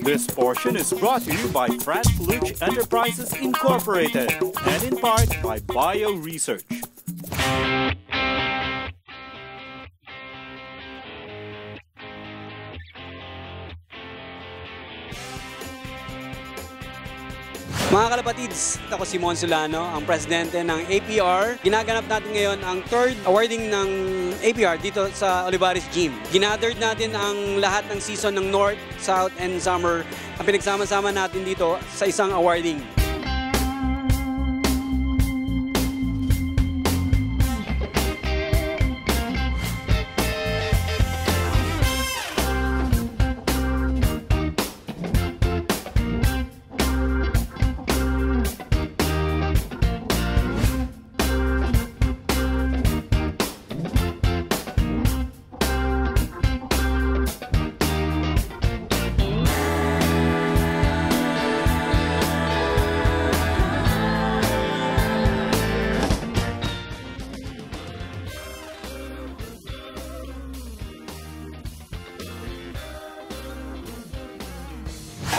This portion is brought to you by Frank Luch Enterprises Incorporated and in part by Bio Research. Mga kalapatids, ako si Mon Solano, ang presidente ng APR. Ginaganap natin ngayon ang third awarding ng APR dito sa Olivares Gym. Ginathered natin ang lahat ng season ng North, South, and Summer. Ang pinagsama-sama natin dito sa isang awarding.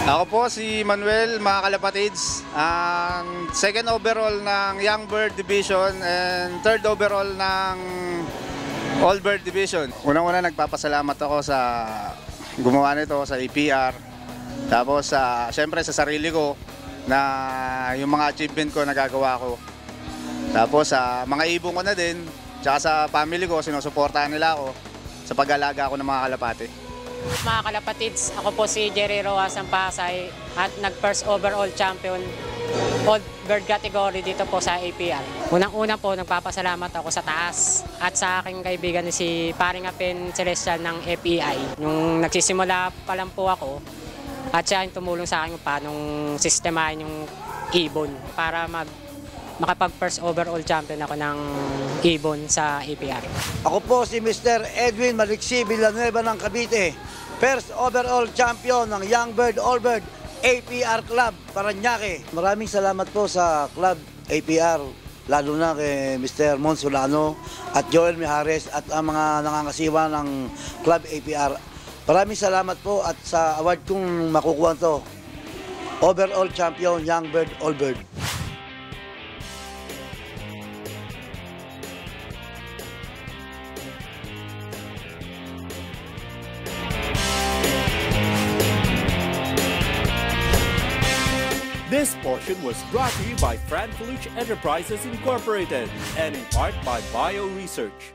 Ako po si Manuel, mga kalapatids, ang second overall ng Young Bird Division and third overall ng All Bird Division. Unang-una nagpapasalamat ako sa gumawa nito sa APR. Tapos syempre sa sarili ko na yung mga achievement ko nagagawa ko. Tapos sa mga ibon ko na din, tsaka sa family ko, sinusuportahan nila ako sa pag-alaga ako ng mga kalapati. Mga kalapatids, ako po si Jerry Rojas ng Pasay at nag-first overall champion All Bird category dito po sa APR. Unang-una po, nagpapasalamat ako sa taas at sa aking kaibigan si Paring Apin Celestial ng FEI. Nung nagsisimula pa lang po ako at siya yung tumulong sa akin paano sistemahin yung ibon para makapag-first overall champion ako ng ibon sa APR. Ako po si Mr. Edwin Maliksi Villanueva ng Cavite, first overall champion ng Young Bird All Bird APR Club Parañaque. Maraming salamat po sa Club APR, lalo na kay Mr. Mon Solano at Joel Mijares at ang mga nangangasiwa ng Club APR. Maraming salamat po at sa award kong makukuha to, overall champion Young Bird All Bird. This portion was brought to you by Frank Luch Enterprises Incorporated and in part by Bio Research.